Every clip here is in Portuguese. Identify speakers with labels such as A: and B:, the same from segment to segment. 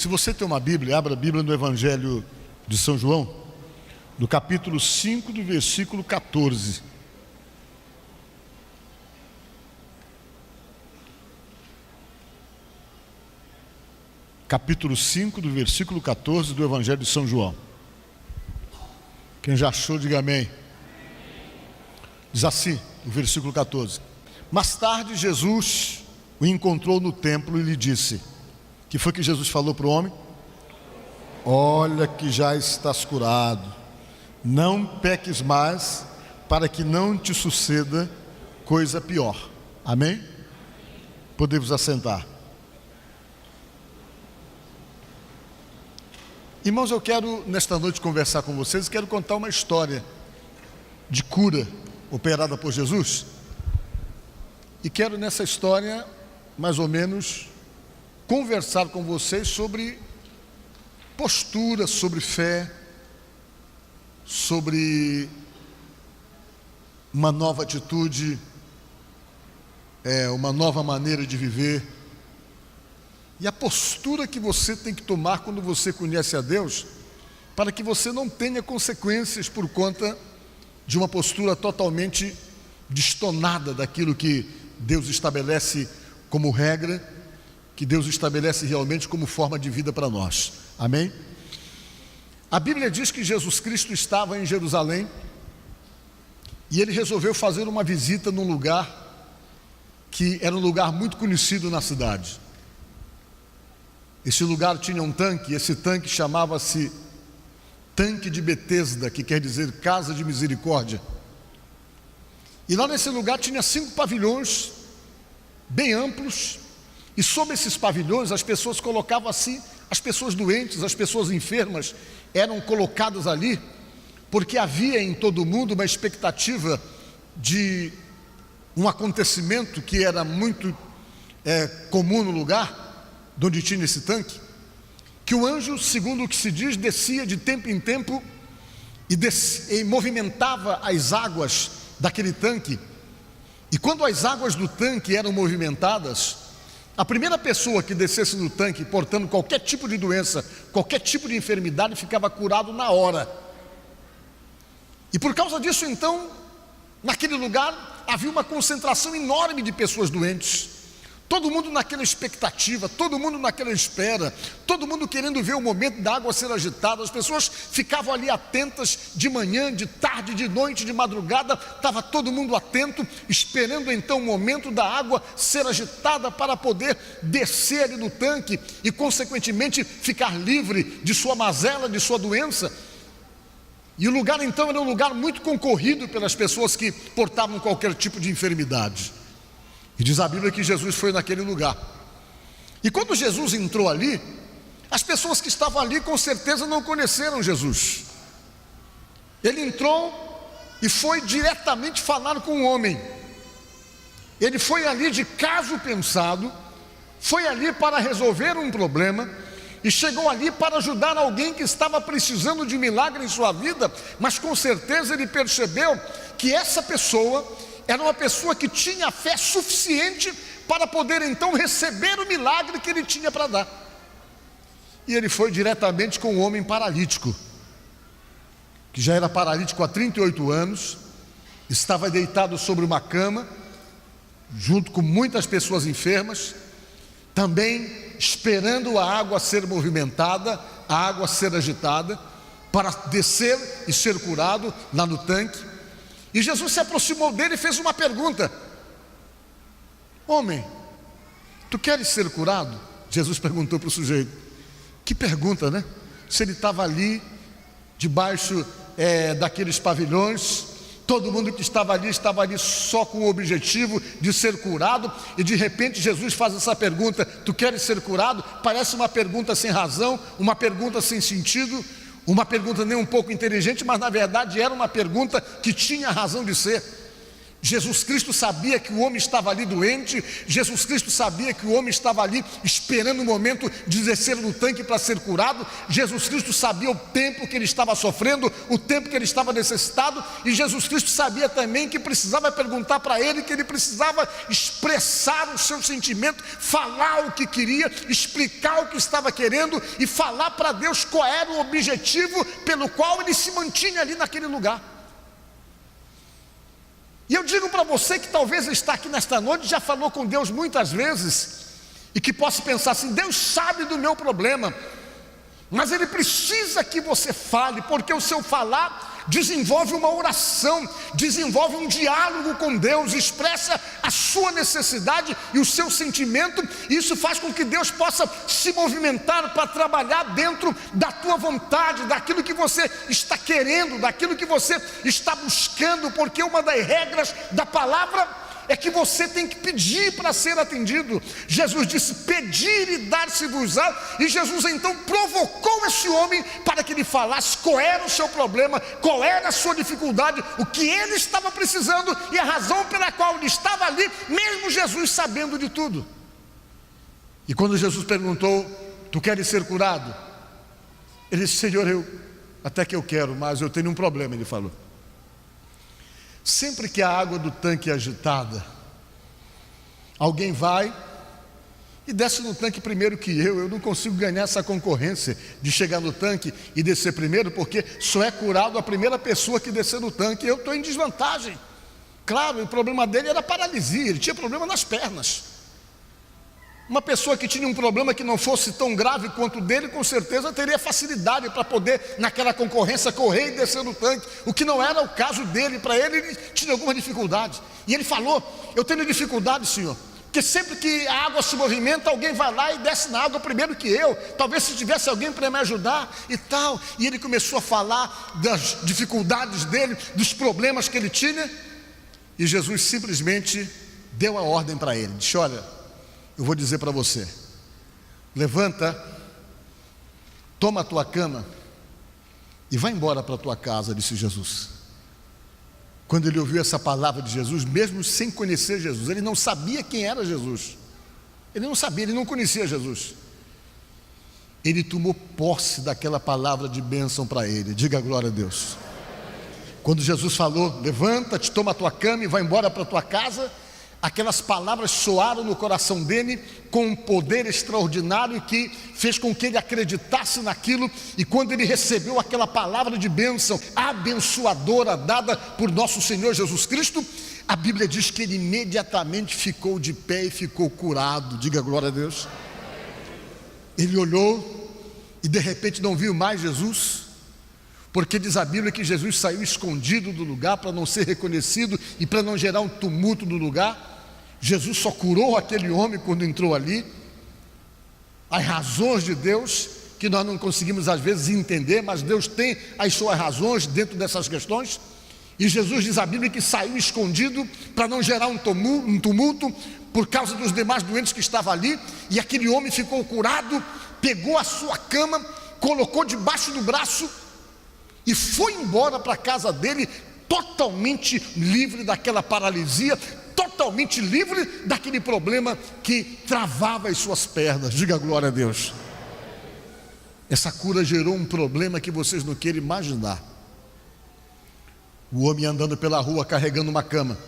A: Se você tem uma Bíblia, abra a Bíblia no Evangelho de São João, no capítulo 5, do versículo 14. Capítulo 5, do versículo 14 do Evangelho de São João. Quem já achou, diga amém. Diz assim, o versículo 14. Mais tarde Jesus o encontrou no templo e lhe disse: que foi que Jesus falou para o homem? Olha que já estás curado, não peques mais, para que não te suceda coisa pior. Amém? Podemos assentar. Irmãos, eu quero nesta noite conversar com vocês, quero contar uma história de cura operada por Jesus. E quero nessa história, mais ou menos, conversar com vocês sobre postura, sobre fé, sobre uma nova atitude, uma nova maneira de viver. E a postura que você tem que tomar quando você conhece a Deus, para que você não tenha consequências por conta de uma postura totalmente destonada daquilo que Deus estabelece como regra, que Deus estabelece realmente como forma de vida para nós. Amém? A Bíblia diz que Jesus Cristo estava em Jerusalém e ele resolveu fazer uma visita num lugar que era um lugar muito conhecido na cidade. Esse lugar tinha um tanque, esse tanque chamava-se Tanque de Betesda, que quer dizer Casa de Misericórdia. E lá nesse lugar tinha 5 pavilhões bem amplos, e sob esses pavilhões as pessoas colocavam assim, as pessoas doentes, as pessoas enfermas eram colocadas ali, porque havia em todo o mundo uma expectativa de um acontecimento que era muito comum no lugar, de onde tinha esse tanque, que o anjo, segundo o que se diz, descia de tempo em tempo e movimentava as águas daquele tanque. E quando as águas do tanque eram movimentadas, a primeira pessoa que descesse no tanque portando qualquer tipo de doença, qualquer tipo de enfermidade, ficava curado na hora. E por causa disso, então, naquele lugar havia uma concentração enorme de pessoas doentes. Todo mundo naquela expectativa, todo mundo naquela espera, todo mundo querendo ver o momento da água ser agitada. As pessoas ficavam ali atentas de manhã, de tarde, de noite, de madrugada. Estava todo mundo atento, esperando então o momento da água ser agitada para poder descer ali no tanque e consequentemente ficar livre de sua mazela, de sua doença. E o lugar então era um lugar muito concorrido pelas pessoas que portavam qualquer tipo de enfermidade. E diz a Bíblia que Jesus foi naquele lugar. E quando Jesus entrou ali, as pessoas que estavam ali com certeza não conheceram Jesus. Ele entrou e foi diretamente falar com o homem. Ele foi ali de caso pensado, foi ali para resolver um problema e chegou ali para ajudar alguém que estava precisando de milagre em sua vida, mas com certeza ele percebeu que essa pessoa era uma pessoa que tinha fé suficiente para poder então receber o milagre que ele tinha para dar. E ele foi diretamente com o homem paralítico, que já era paralítico há 38 anos, estava deitado sobre uma cama, junto com muitas pessoas enfermas, também esperando a água ser movimentada, a água ser agitada, para descer e ser curado lá no tanque. E Jesus se aproximou dele e fez uma pergunta: homem, tu queres ser curado? Jesus perguntou para o sujeito. Que pergunta, né? Se ele estava ali, debaixo daqueles pavilhões, todo mundo que estava ali só com o objetivo de ser curado, e de repente Jesus faz essa pergunta: tu queres ser curado? Parece uma pergunta sem razão, uma pergunta sem sentido, uma pergunta nem um pouco inteligente, mas na verdade era uma pergunta que tinha razão de ser. Jesus Cristo sabia que o homem estava ali doente, Jesus Cristo sabia que o homem estava ali esperando o momento de descer no tanque para ser curado, Jesus Cristo sabia o tempo que ele estava sofrendo, o tempo que ele estava necessitado, e Jesus Cristo sabia também que precisava perguntar para ele, que ele precisava expressar o seu sentimento, falar o que queria, explicar o que estava querendo e falar para Deus qual era o objetivo pelo qual ele se mantinha ali naquele lugar. E eu digo para você que talvez está aqui nesta noite, já falou com Deus muitas vezes, e que possa pensar assim: Deus sabe do meu problema, mas Ele precisa que você fale, porque o seu falar desenvolve uma oração, desenvolve um diálogo com Deus, expressa a sua necessidade e o seu sentimento, e isso faz com que Deus possa se movimentar para trabalhar dentro da tua vontade, daquilo que você está querendo, daquilo que você está buscando, porque uma das regras da palavra é que você tem que pedir para ser atendido. Jesus disse: pedir e dar-se-vos-á, e Jesus então provocou esse homem para que ele falasse qual era o seu problema, qual era a sua dificuldade, o que ele estava precisando e a razão pela qual ele estava ali, mesmo Jesus sabendo de tudo. E quando Jesus perguntou: tu queres ser curado? Ele disse: Senhor, até que eu quero, mas eu tenho um problema. Ele falou: sempre que a água do tanque é agitada, alguém vai e desce no tanque primeiro que eu não consigo ganhar essa concorrência de chegar no tanque e descer primeiro, porque só é curado a primeira pessoa que descer no tanque. Eu estou em desvantagem. Claro, o problema dele era paralisia, ele tinha problema nas pernas. Uma pessoa que tinha um problema que não fosse tão grave quanto o dele, com certeza teria facilidade para poder, naquela concorrência, correr e descer no tanque, o que não era o caso dele. Para ele tinha alguma dificuldade, e ele falou: eu tenho dificuldade, Senhor, porque sempre que a água se movimenta, alguém vai lá e desce na água primeiro que eu, talvez se tivesse alguém para me ajudar e tal. E ele começou a falar das dificuldades dele, dos problemas que ele tinha, e Jesus simplesmente deu a ordem para ele, disse: olha, eu vou dizer para você, levanta, toma a tua cama e vai embora para a tua casa, disse Jesus. Quando ele ouviu essa palavra de Jesus, mesmo sem conhecer Jesus, ele não sabia quem era Jesus, ele não sabia, ele não conhecia Jesus, ele tomou posse daquela palavra de bênção para ele. Diga glória a Deus. Quando Jesus falou: levanta-te, toma a tua cama e vai embora para a tua casa, aquelas palavras soaram no coração dele com um poder extraordinário que fez com que ele acreditasse naquilo. E quando ele recebeu aquela palavra de bênção abençoadora dada por nosso Senhor Jesus Cristo, a Bíblia diz que ele imediatamente ficou de pé e ficou curado. Diga glória a Deus. Ele olhou e de repente não viu mais Jesus, porque diz a Bíblia que Jesus saiu escondido do lugar para não ser reconhecido e para não gerar um tumulto no lugar. Jesus só curou aquele homem quando entrou ali. As razões de Deus, que nós não conseguimos às vezes entender, mas Deus tem as suas razões dentro dessas questões. E Jesus, diz a Bíblia, que saiu escondido para não gerar um tumulto por causa dos demais doentes que estavam ali. E aquele homem ficou curado, pegou a sua cama, colocou debaixo do braço e foi embora para a casa dele, totalmente livre daquela paralisia, totalmente livre daquele problema que travava as suas pernas. Diga glória a Deus. Essa cura gerou um problema que vocês não querem imaginar. O homem andando pela rua carregando uma cama.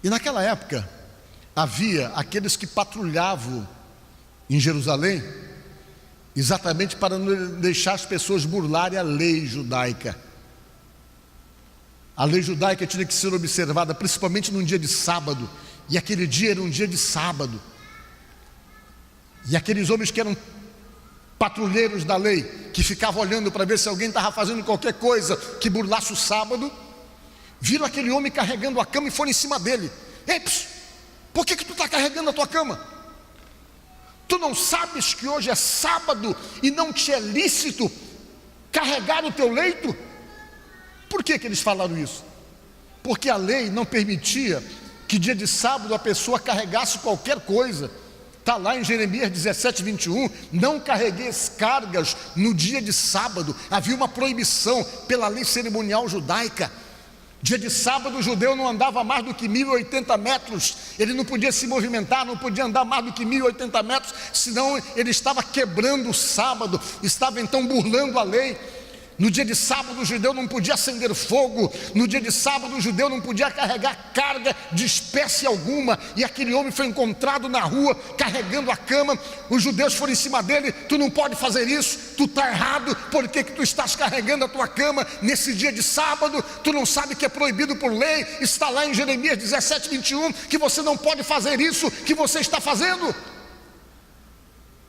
A: E naquela época havia aqueles que patrulhavam em Jerusalém, exatamente para não deixar as pessoas burlarem a lei judaica. A lei judaica tinha que ser observada principalmente num dia de sábado, e aquele dia era um dia de sábado. E aqueles homens que eram patrulheiros da lei, que ficavam olhando para ver se alguém estava fazendo qualquer coisa que burlasse o sábado, viram aquele homem carregando a cama e foram em cima dele. Ei, por que tu está carregando a tua cama? Tu não sabes que hoje é sábado e não te é lícito carregar o teu leito? Por que eles falaram isso? Porque a lei não permitia que dia de sábado a pessoa carregasse qualquer coisa. Está lá em Jeremias 17:21, não carregueis cargas no dia de sábado. Havia uma proibição pela lei cerimonial judaica. Dia de sábado, o judeu não andava mais do que 1.080 metros, ele não podia se movimentar, não podia andar mais do que 1.080 metros, senão ele estava quebrando o sábado, estava então burlando a lei. No dia de sábado, o judeu não podia acender fogo, no dia de sábado, o judeu não podia carregar carga de espécie alguma, e aquele homem foi encontrado na rua, carregando a cama. Os judeus foram em cima dele: tu não pode fazer isso, tu está errado, por que tu estás carregando a tua cama nesse dia de sábado? Tu não sabe que é proibido por lei, está lá em Jeremias 17:21, que você não pode fazer isso que você está fazendo.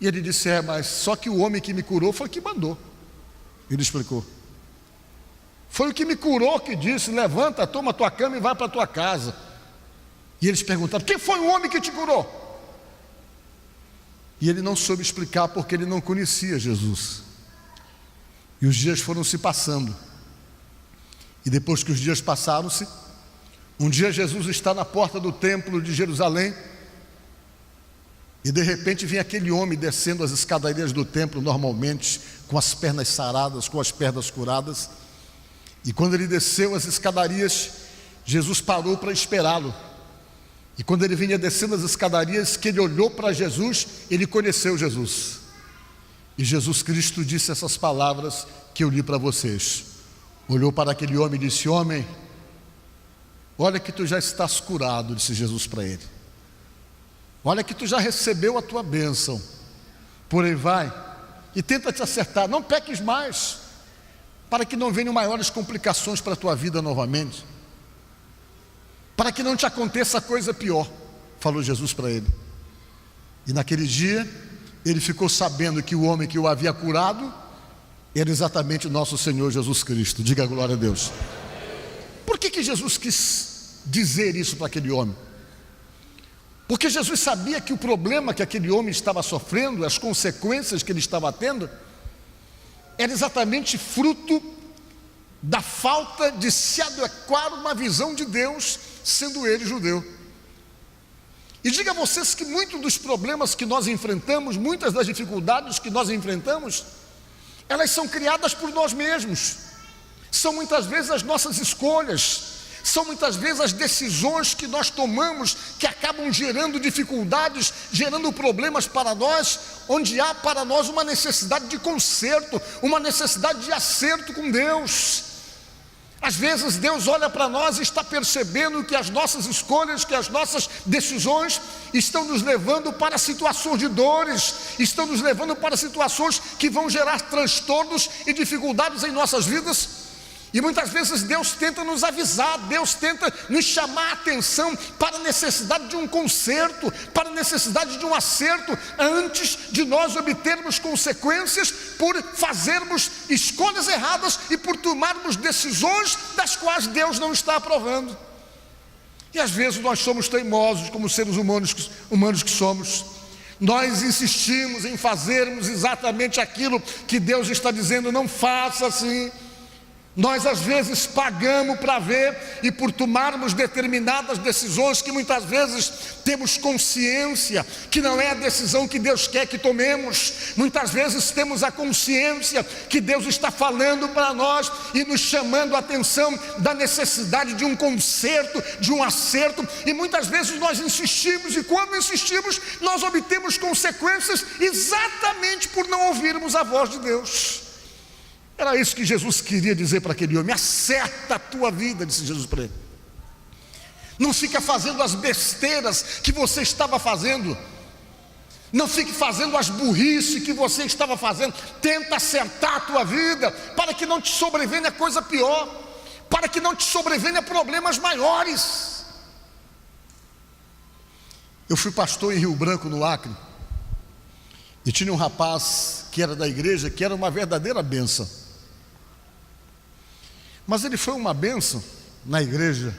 A: E ele disse: mas só que o homem que me curou foi que mandou. Ele explicou: foi o que me curou que disse: levanta, toma a tua cama e vai para a tua casa. E eles perguntaram: quem foi o homem que te curou? E ele não soube explicar, porque ele não conhecia Jesus. E os dias foram se passando, e depois que os dias passaram-se, um dia Jesus está na porta do templo de Jerusalém, e de repente vem aquele homem descendo as escadarias do templo normalmente, com as pernas saradas, com as pernas curadas. E quando ele desceu as escadarias, Jesus parou para esperá-lo. E quando ele vinha descendo as escadarias, que ele olhou para Jesus, ele conheceu Jesus. E Jesus Cristo disse essas palavras que eu li para vocês. Olhou para aquele homem e disse: homem, olha que tu já estás curado, disse Jesus para ele. Olha que tu já recebeu a tua bênção, porém vai e tenta te acertar, não peques mais, para que não venham maiores complicações para a tua vida novamente, para que não te aconteça coisa pior, falou Jesus para ele. E naquele dia, ele ficou sabendo que o homem que o havia curado era exatamente o nosso Senhor Jesus Cristo. Diga glória a Deus. Por que Jesus quis dizer isso para aquele homem? Porque Jesus sabia que o problema que aquele homem estava sofrendo, as consequências que ele estava tendo, era exatamente fruto da falta de se adequar a uma visão de Deus, sendo ele judeu. E diga a vocês que muitos dos problemas que nós enfrentamos, muitas das dificuldades que nós enfrentamos, elas são criadas por nós mesmos, são muitas vezes as nossas escolhas, são muitas vezes as decisões que nós tomamos que acabam gerando dificuldades, gerando problemas para nós, onde há para nós uma necessidade de conserto, uma necessidade de acerto com Deus. Às vezes Deus olha para nós e está percebendo que as nossas escolhas, que as nossas decisões estão nos levando para situações de dores, estão nos levando para situações que vão gerar transtornos e dificuldades em nossas vidas. E muitas vezes Deus tenta nos avisar, Deus tenta nos chamar a atenção para a necessidade de um conserto, para a necessidade de um acerto, antes de nós obtermos consequências por fazermos escolhas erradas e por tomarmos decisões das quais Deus não está aprovando. E às vezes nós somos teimosos, como seres humanos que somos. Nós insistimos em fazermos exatamente aquilo que Deus está dizendo: não faça assim. Nós às vezes pagamos para ver, e por tomarmos determinadas decisões que muitas vezes temos consciência que não é a decisão que Deus quer que tomemos, muitas vezes temos a consciência que Deus está falando para nós e nos chamando a atenção da necessidade de um conserto, de um acerto, e muitas vezes nós insistimos, e quando insistimos nós obtemos consequências exatamente por não ouvirmos a voz de Deus. Era isso que Jesus queria dizer para aquele homem: acerta a tua vida, disse Jesus para ele. Não fica fazendo as besteiras que você estava fazendo, não fique fazendo as burrices que você estava fazendo. Tenta acertar a tua vida, para que não te sobrevenha coisa pior, para que não te sobrevenha problemas maiores. Eu fui pastor em Rio Branco, no Acre, e tinha um rapaz que era da igreja, que era uma verdadeira bênção. Mas ele foi uma bênção na igreja.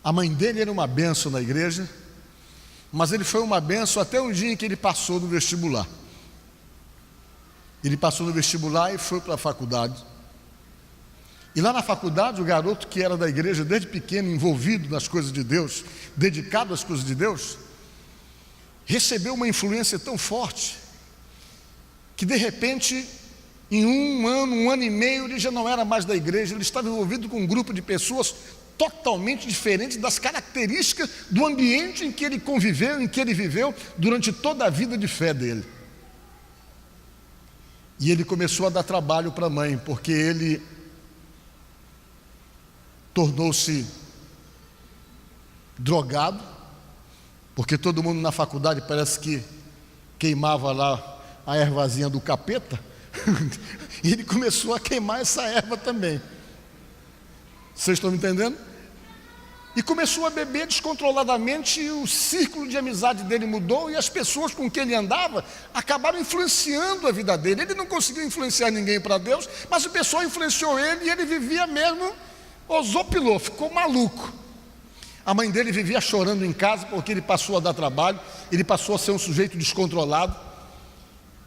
A: A mãe dele era uma bênção na igreja, mas ele foi uma bênção até um dia em que ele passou no vestibular. Ele passou no vestibular e foi para a faculdade. E lá na faculdade, o garoto que era da igreja desde pequeno, envolvido nas coisas de Deus, dedicado às coisas de Deus, recebeu uma influência tão forte que de repente Em um ano e meio, ele já não era mais da igreja, ele estava envolvido com um grupo de pessoas totalmente diferentes das características do ambiente em que ele conviveu, em que ele viveu durante toda a vida de fé dele. E ele começou a dar trabalho para a mãe, porque ele tornou-se drogado, porque todo mundo na faculdade parece que queimava lá a ervazinha do capeta, e ele começou a queimar essa erva também. Vocês estão me entendendo? E começou a beber descontroladamente, e o círculo de amizade dele mudou, e as pessoas com quem ele andava acabaram influenciando a vida dele. Ele não conseguiu influenciar ninguém para Deus, mas o pessoal influenciou ele, e ele vivia mesmo, osopilou, ficou maluco. A mãe dele vivia chorando em casa, porque ele passou a dar trabalho, ele passou a ser um sujeito descontrolado.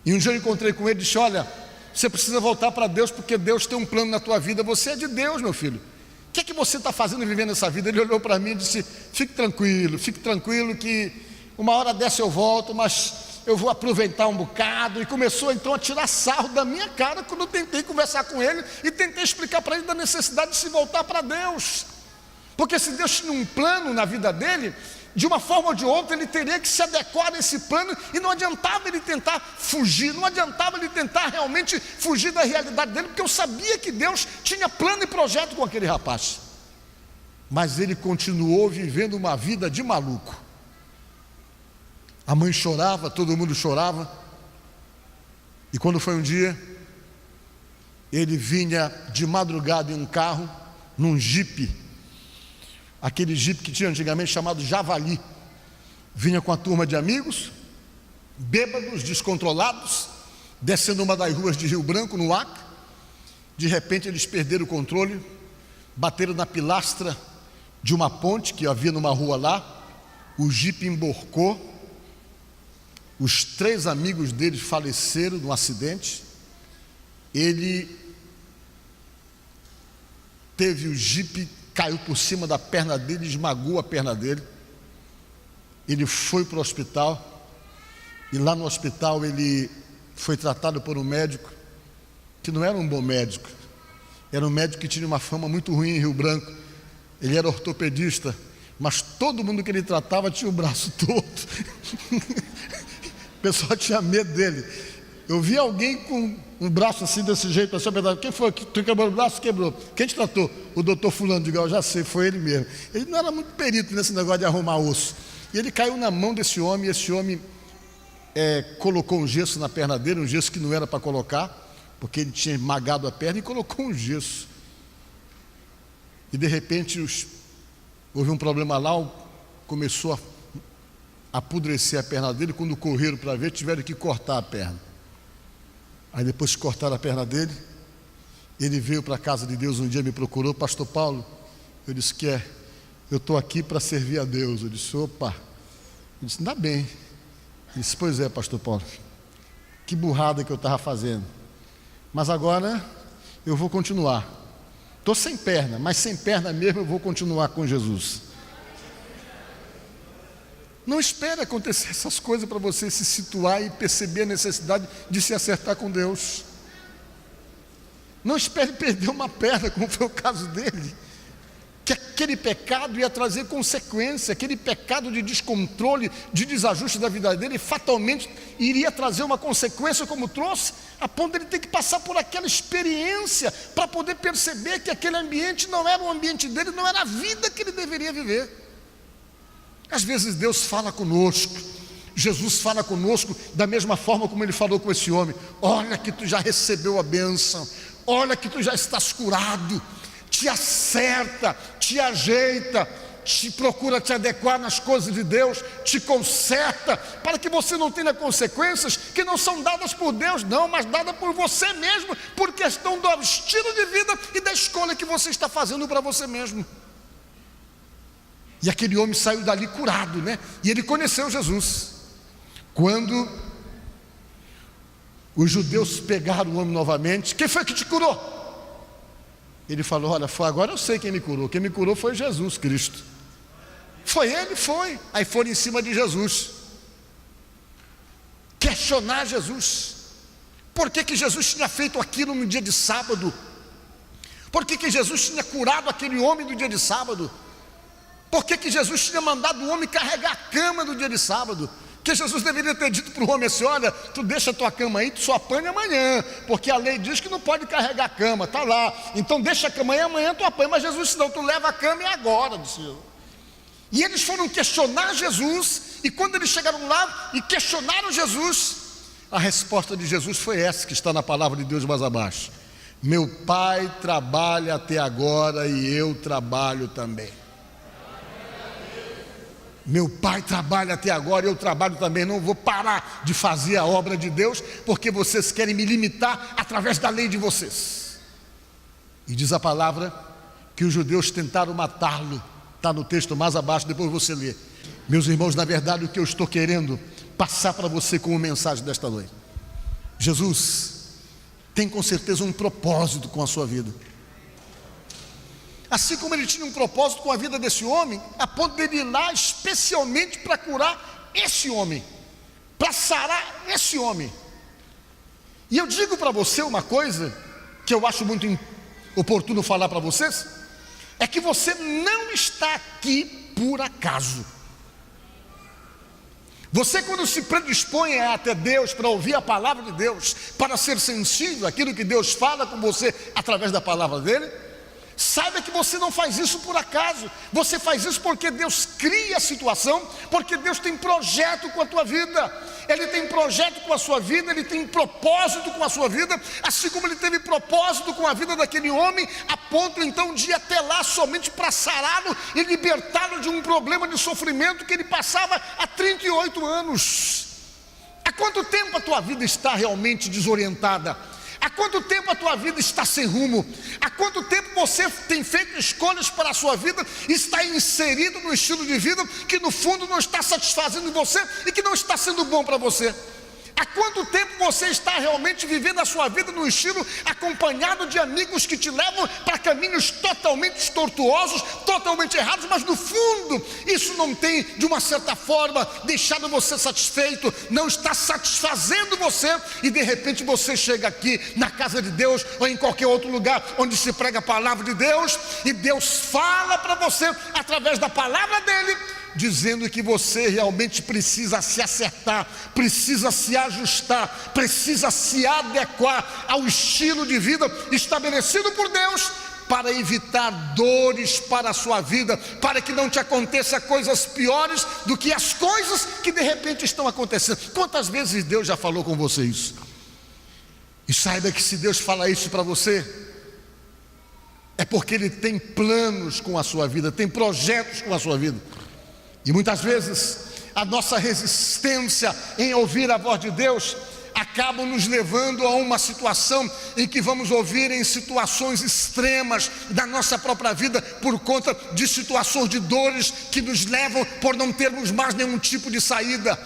A: E um dia eu encontrei com ele e disse: olha, você precisa voltar para Deus, porque Deus tem um plano na tua vida, você é de Deus, meu filho. O que é que você está fazendo e vivendo essa vida? Ele olhou para mim e disse: fique tranquilo, que uma hora dessa eu volto, mas eu vou aproveitar um bocado. E começou então a tirar sarro da minha cara quando eu tentei conversar com ele e tentei explicar para ele da necessidade de se voltar para Deus, porque se Deus tinha um plano na vida dele, de uma forma ou de outra ele teria que se adequar a esse plano, e não adiantava ele tentar fugir, não adiantava ele tentar realmente fugir da realidade dele, porque eu sabia que Deus tinha plano e projeto com aquele rapaz. Mas ele continuou vivendo uma vida de maluco. A mãe chorava, todo mundo chorava, e quando foi um dia, ele vinha de madrugada em um carro, num jipe, aquele jipe que tinha antigamente chamado Javali. Vinha com a turma de amigos, bêbados, descontrolados, descendo uma das ruas de Rio Branco, no Acre. De repente eles perderam o controle, bateram na pilastra de uma ponte que havia numa rua lá, o jipe emborcou, os 3 amigos deles faleceram num acidente. Ele teve o jipe, caiu por cima da perna dele, esmagou a perna dele. Ele foi para o hospital, e lá no hospital ele foi tratado por um médico que não era um bom médico, era um médico que tinha uma fama muito ruim em Rio Branco. Ele era ortopedista, mas todo mundo que ele tratava tinha o braço torto. O pessoal tinha medo dele. Eu vi alguém com um braço assim desse jeito, assim, quem foi que tu quebrou o braço? Quebrou. Quem te tratou? O doutor fulano. Digo: eu já sei, foi ele mesmo. Ele não era muito perito nesse negócio de arrumar osso. E ele caiu na mão desse homem, e esse homem colocou um gesso na perna dele, um gesso que não era para colocar, porque ele tinha esmagado a perna, e colocou um gesso. E de repente houve um problema lá, começou a apodrecer a perna dele. Quando correram para ver, tiveram que cortar a perna. Aí depois que cortaram a perna dele, ele veio para a casa de Deus um dia, me procurou: pastor Paulo. Eu disse: eu estou aqui para servir a Deus. Eu disse: opa. Ele disse: ainda bem. Ele disse: pois é, pastor Paulo, que burrada que eu estava fazendo, mas agora eu vou continuar. Estou sem perna, mas sem perna mesmo eu vou continuar com Jesus. Não espere acontecer essas coisas para você se situar e perceber a necessidade de se acertar com Deus. Não espere perder uma perna, como foi o caso dele, que aquele pecado ia trazer consequência, aquele pecado de descontrole, de desajuste da vida dele, fatalmente iria trazer uma consequência como trouxe, a ponto de ele ter que passar por aquela experiência para poder perceber que aquele ambiente não era o ambiente dele, não era a vida que ele deveria viver. Às vezes Deus fala conosco, Jesus fala conosco da mesma forma como ele falou com esse homem: olha que tu já recebeu a bênção, olha que tu já estás curado. Te acerta, te ajeita, procura te adequar nas coisas de Deus, te conserta, para que você não tenha consequências que não são dadas por Deus, não, mas dadas por você mesmo, por questão do estilo de vida e da escolha que você está fazendo para você mesmo. E aquele homem saiu dali curado, né? E ele conheceu Jesus. Quando os judeus pegaram o homem novamente: quem foi que te curou? Ele falou: olha, agora eu sei quem me curou. Quem me curou foi Jesus Cristo. Foi ele? Foi. Aí foram em cima de Jesus, questionar Jesus. Por que Jesus tinha feito aquilo no dia de sábado? Por que Jesus tinha curado aquele homem no dia de sábado? Por que Jesus tinha mandado o homem carregar a cama no dia de sábado? Que Jesus deveria ter dito para o homem assim: olha, tu deixa a tua cama aí, tu só apanha amanhã, porque a lei diz que não pode carregar a cama, está lá, então deixa a cama aí, amanhã tu apanha. Mas Jesus disse: não, tu leva a cama e agora, disse eu. E eles foram questionar Jesus, e quando eles chegaram lá e questionaram Jesus, a resposta de Jesus foi essa que está na palavra de Deus mais abaixo: meu Pai trabalha até agora e eu trabalho também. Meu Pai trabalha até agora, eu trabalho também. Não vou parar de fazer a obra de Deus, porque vocês querem me limitar através da lei de vocês. E diz a palavra que os judeus tentaram matá-lo. Está no texto mais abaixo, depois você lê. Meus irmãos, na verdade o que eu estou querendo passar para você como mensagem desta noite: Jesus tem com certeza um propósito com a sua vida. Assim como ele tinha um propósito com a vida desse homem, a ponto de ele ir lá especialmente para curar esse homem, para sarar esse homem. E eu digo para você uma coisa que eu acho muito oportuno falar para vocês: é que você não está aqui por acaso. Você, quando se predispõe até Deus para ouvir a palavra de Deus, para ser sensível àquilo que Deus fala com você através da palavra dele, saiba que você não faz isso por acaso. Você faz isso porque Deus cria a situação, porque Deus tem projeto com a tua vida. Ele tem projeto com a sua vida, Ele tem propósito com a sua vida, assim como Ele teve propósito com a vida daquele homem, a ponto então de ir até lá somente para sará-lo e libertá-lo de um problema de sofrimento que ele passava há 38 anos. Há quanto tempo a tua vida está realmente desorientada? Há quanto tempo a tua vida está sem rumo? Há quanto tempo você tem feito escolhas para a sua vida e está inserido num estilo de vida que no fundo não está satisfazendo você e que não está sendo bom para você? Há quanto tempo você está realmente vivendo a sua vida num estilo acompanhado de amigos que te levam para caminhos totalmente tortuosos, totalmente errados, mas no fundo isso não tem, de uma certa forma, deixado você satisfeito, não está satisfazendo você, e de repente você chega aqui na casa de Deus ou em qualquer outro lugar onde se prega a palavra de Deus, e Deus fala para você através da palavra dele, dizendo que você realmente precisa se acertar, precisa se ajustar, precisa se adequar ao estilo de vida estabelecido por Deus, para evitar dores para a sua vida, para que não te aconteça coisas piores do que as coisas que de repente estão acontecendo. Quantas vezes Deus já falou com você isso? E saiba que se Deus fala isso para você, é porque Ele tem planos com a sua vida, tem projetos com a sua vida. E muitas vezes a nossa resistência em ouvir a voz de Deus acaba nos levando a uma situação em que vamos ouvir em situações extremas da nossa própria vida, por conta de situações de dores que nos levam por não termos mais nenhum tipo de saída.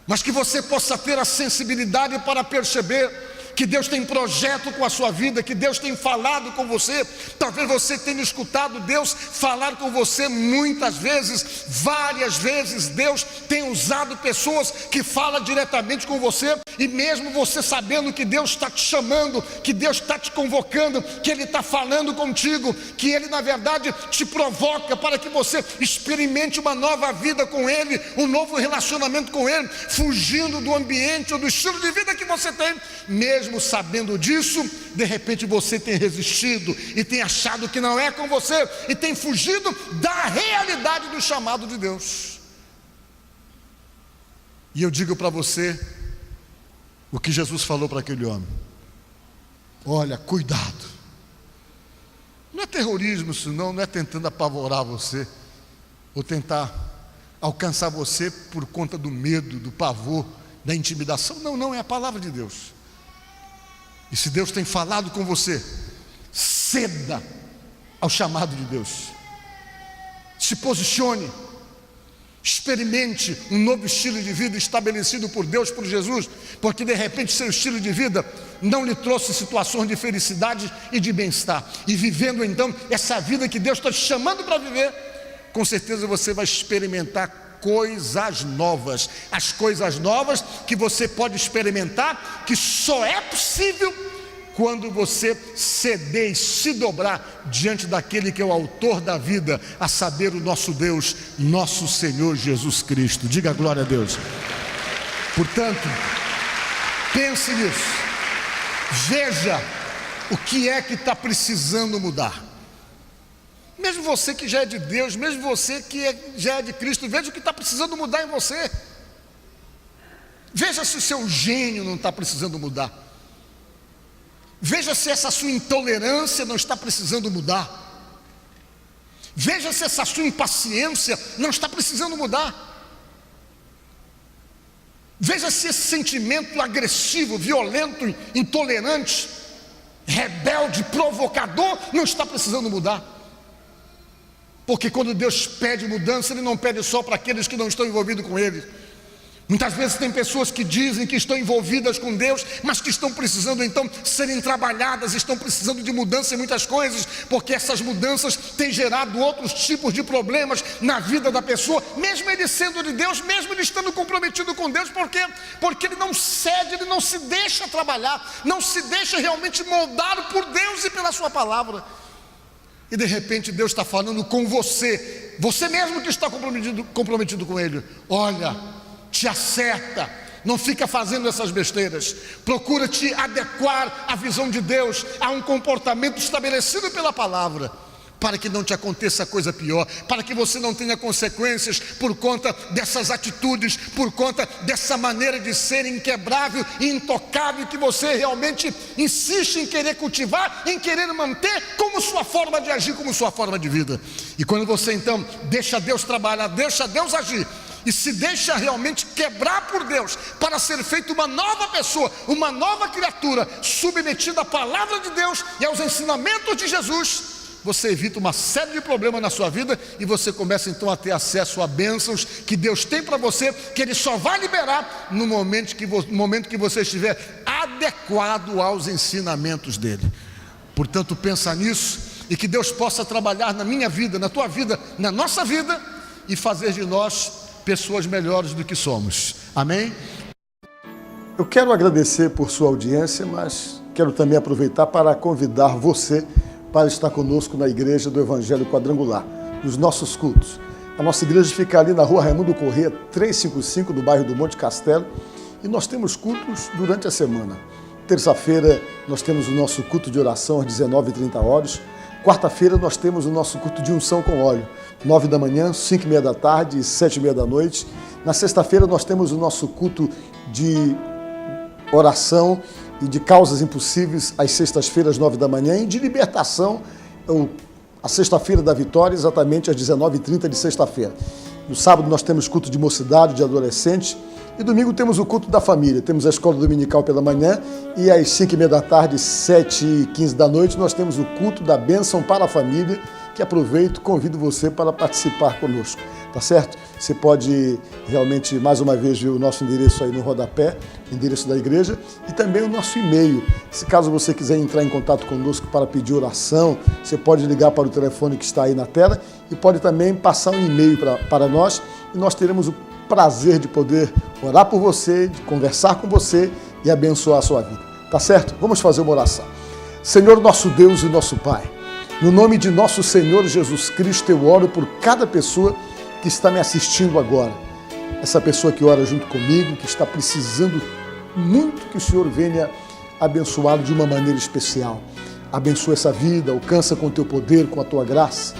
A: Mas que você possa ter a sensibilidade para perceber que Deus tem projeto com a sua vida, que Deus tem falado com você. Talvez você tenha escutado Deus falar com você muitas vezes, várias vezes. Deus tem usado pessoas que falam diretamente com você, e mesmo você sabendo que Deus está te chamando, que Deus está te convocando, que Ele está falando contigo, que Ele na verdade te provoca para que você experimente uma nova vida com Ele, um novo relacionamento com Ele, fugindo do ambiente ou do estilo de vida que você tem. Mesmo sabendo disso, de repente você tem resistido e tem achado que não é com você, e tem fugido da realidade do chamado de Deus. E eu digo para você o que Jesus falou para aquele homem: olha, cuidado. Não é terrorismo isso não é tentando apavorar você, ou tentar alcançar você por conta do medo, do pavor, da intimidação. Não, é a palavra de Deus. E se Deus tem falado com você, ceda ao chamado de Deus. Se posicione, experimente um novo estilo de vida estabelecido por Deus, por Jesus, porque de repente seu estilo de vida não lhe trouxe situações de felicidade e de bem-estar. E vivendo então essa vida que Deus está te chamando para viver, com certeza você vai experimentar coisas novas. As coisas novas que você pode experimentar, que só é possível quando você ceder e se dobrar diante daquele que é o autor da vida, a saber, o nosso Deus, nosso Senhor Jesus Cristo. Diga glória a Deus. Portanto, pense nisso. Veja o que é que está precisando mudar. Mesmo você que já é de Deus, mesmo você que já é de Cristo, veja o que está precisando mudar em você. Veja se o seu gênio não está precisando mudar. Veja se essa sua intolerância não está precisando mudar. Veja se essa sua impaciência não está precisando mudar. Veja se esse sentimento agressivo, violento, intolerante, rebelde, provocador, não está precisando mudar. Porque quando Deus pede mudança, Ele não pede só para aqueles que não estão envolvidos com Ele. Muitas vezes tem pessoas que dizem que estão envolvidas com Deus, mas que estão precisando então serem trabalhadas, estão precisando de mudança em muitas coisas, porque essas mudanças têm gerado outros tipos de problemas na vida da pessoa, mesmo ele sendo de Deus, mesmo ele estando comprometido com Deus. Por quê? Porque ele não cede, ele não se deixa trabalhar, não se deixa realmente moldar por Deus e pela sua palavra. E de repente Deus está falando com você, você mesmo que está comprometido com Ele. Olha, te acerta, não fica fazendo essas besteiras, procura te adequar à visão de Deus, a um comportamento estabelecido pela palavra, para que não te aconteça coisa pior, para que você não tenha consequências por conta dessas atitudes, por conta dessa maneira de ser inquebrável e intocável, que você realmente insiste em querer cultivar, em querer manter como sua forma de agir, como sua forma de vida. E quando você então deixa Deus trabalhar, deixa Deus agir, e se deixa realmente quebrar por Deus, para ser feita uma nova pessoa, uma nova criatura, submetida à palavra de Deus e aos ensinamentos de Jesus, você evita uma série de problemas na sua vida, e você começa então a ter acesso a bênçãos que Deus tem para você, que Ele só vai liberar no momento que você estiver adequado aos ensinamentos dEle. Portanto, pensa nisso, e que Deus possa trabalhar na minha vida, na tua vida, na nossa vida, e fazer de nós pessoas melhores do que somos. Amém?
B: Eu quero agradecer por sua audiência, mas quero também aproveitar para convidar você para estar conosco na Igreja do Evangelho Quadrangular, nos nossos cultos. A nossa igreja fica ali na rua Raimundo Corrêa, 355, do bairro do Monte Castelo, e nós temos cultos durante a semana. Terça-feira nós temos o nosso culto de oração às 19h30. Quarta-feira nós temos o nosso culto de unção com óleo, 9 da manhã, 5h30 da tarde e 7h30 da noite. Na sexta-feira nós temos o nosso culto de oração e de causas impossíveis, às sextas-feiras, 9 da manhã, e de libertação, a sexta-feira da vitória, exatamente às 19h30 de sexta-feira. No sábado nós temos culto de mocidade, de adolescente, e domingo temos o culto da família. Temos a escola dominical pela manhã, e às 5h30 da tarde, 7h15 da noite, nós temos o culto da bênção para a família, que aproveito e convido você para participar conosco, tá certo? Você pode realmente, mais uma vez, ver o nosso endereço aí no rodapé, endereço da igreja, e também o nosso e-mail. Se caso você quiser entrar em contato conosco para pedir oração, você pode ligar para o telefone que está aí na tela, e pode também passar um e-mail para nós, e nós teremos o prazer de poder orar por você, de conversar com você e abençoar a sua vida, tá certo? Vamos fazer uma oração. Senhor, nosso Deus e nosso Pai, no nome de nosso Senhor Jesus Cristo, eu oro por cada pessoa que está me assistindo agora. Essa pessoa que ora junto comigo, que está precisando muito que o Senhor venha abençoá-lo de uma maneira especial. Abençoa essa vida, alcança com o teu poder, com a tua graça,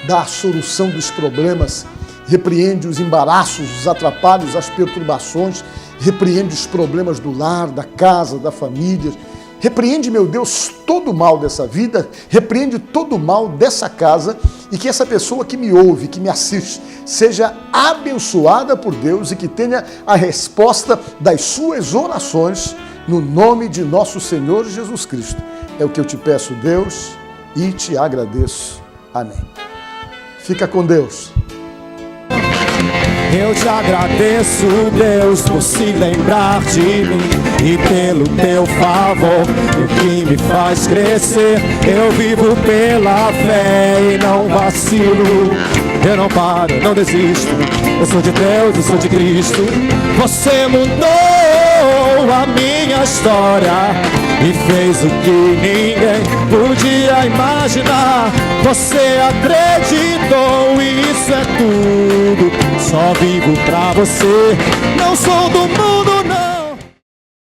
B: dá a solução dos problemas, repreende os embaraços, os atrapalhos, as perturbações, repreende os problemas do lar, da casa, da família. Repreende, meu Deus, todo o mal dessa vida, repreende todo o mal dessa casa, e que essa pessoa que me ouve, que me assiste, seja abençoada por Deus e que tenha a resposta das suas orações, no nome de nosso Senhor Jesus Cristo. É o que eu te peço, Deus, e te agradeço. Amém. Fica com Deus.
C: Eu te agradeço, Deus, por se lembrar de mim e pelo teu favor, o que me faz crescer. Eu vivo pela fé e não vacilo. eu não paro, eu não desisto. Eu sou de Deus, eu sou de Cristo. Você mudou a minha história e fez o que ninguém podia imaginar. Você acreditou e isso é tudo. Só vivo pra você. Não sou do mundo,